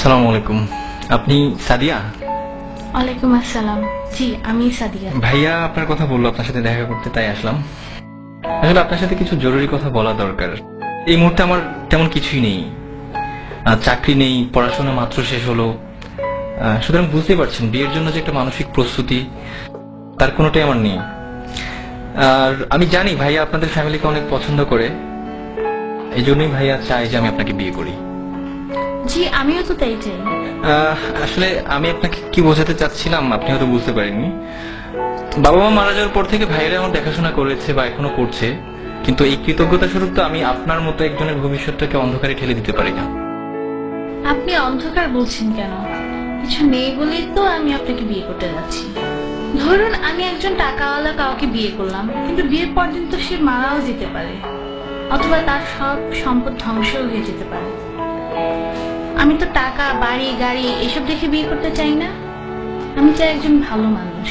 আসসালামু আলাইকুম। আপনি সাদিয়া? ওয়ালাইকুম আসসালাম। জি, আমি সাদিয়া। ভাইয়া আপনার কথা বললো আপনার সাথে দেখা করতে, তাই আসলাম। আসলে আপনার সাথে কিছু জরুরি কথা বলা দরকার। এই মুহূর্তে আমার তেমন কিছুই নেই, চাকরি নেই, পড়াশোনা মাত্র শেষ হলো। সুতরাং বুঝতে পারছেন বিয়ের জন্য যে একটা মানসিক প্রস্তুতি, তার কোনোটাই আমার নেই। আর আমি জানি ভাইয়া আপনাদের ফ্যামিলিকে অনেক পছন্দ করে, এই জন্যই ভাইয়া চাই যে আমি আপনাকে বিয়ে করি। জি, আমিও তো তাই চাই। আসলে আমি আপনাকে কি বোঝাতে চাচ্ছিলাম আপনি হয়তো বুঝতে পারেননি। বাবা মা মারা যাওয়ার পর থেকে ভাইয়েরা আমার দেখাশোনা করেছে বা এখনো করছে, কিন্তু এই কৃতজ্ঞতা স্বরূপ তো আমি আপনার মতো একজনের ভবিষ্যৎটাকে অন্ধকারে ঠেলে দিতে পারি না। আপনি অন্ধকার বলছেন কেন? কিছু নেই বলেই তো আমি আপনাকে বিয়ে করতে যাচ্ছি। ধরুন আমি একজন টাকাওয়ালা কাউকে বিয়ে করলাম, কিন্তু বিয়ের পর দিন তো সে মারাও যেতে পারে, অথবা তার সব সম্পদ ধ্বংস হয়ে যেতে পারে। আমি তো টাকা, বাড়ি, গাড়ি এসব দেখে বিয়ে করতে চাই না। আমি চাই একজন ভালো মানুষ।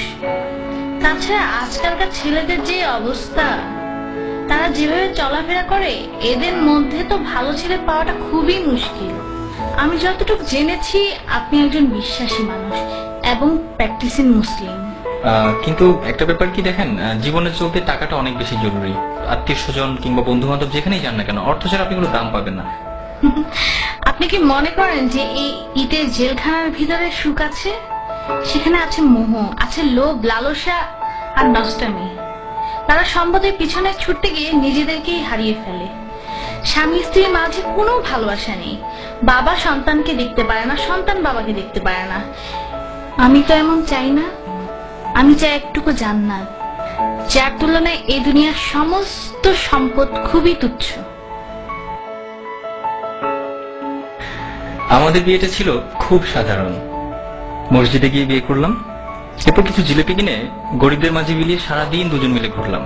তাছাড়া আজকালকার ছেলেদের যে অবস্থা, তারা যেভাবে চলাফেরা করে, এদের মধ্যে তো ভালো ছেলে পাওয়াটা খুবই মুশকিল। আমি যতটুকু জেনেছি আপনি একজন বিশ্বাসী মানুষ এবং প্র্যাকটিসিং মুসলিম। কিন্তু একটা ব্যাপার কি দেখেন, জীবনে চলতে টাকাটা অনেক বেশি জরুরি। আত্মীয় স্বজন কিংবা বন্ধু বান্ধব যেখানেই যান না কেন, অর্থ ছাড়া আপনি কোনো দাম পাবেন না। আপনি কি মনে করেন যে এই ইটের জেলখানার ভিতরে সুখ আছে? সেখানে আছে মোহ, আছে লোভ, লালসা আর নষ্টামি। তারা সম্পদের পিছনে ছুটতে গিয়ে নিজেদেরকেই হারিয়ে ফেলে। স্বামী স্ত্রীর মাঝে কোনো ভালোবাসা নেই। বাবা সন্তানকে দেখতে পারে না, সন্তান বাবাকে দেখতে পারে না। আমি তো এমন চাই না। আমি চাই একটুকু জান্নাত, যার তুলনায় এই দুনিয়ার সমস্ত সম্পদ খুবই তুচ্ছ। আমাদের বিয়েটা ছিল খুব সাধারণ। মসজিদে গিয়ে বিয়ে করলাম, এরপর কিছু জিলিপি কিনে গরিবদের মাঝে বিলিয়ে সারাদিন দুজন মিলে ঘুরলাম।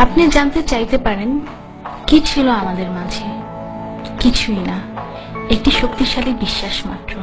আপনি জানতে চাইতে পারেন কি ছিল আমাদের মাঝে? কিছুই না, একটি শক্তিশালী বিশ্বাস মাত্র।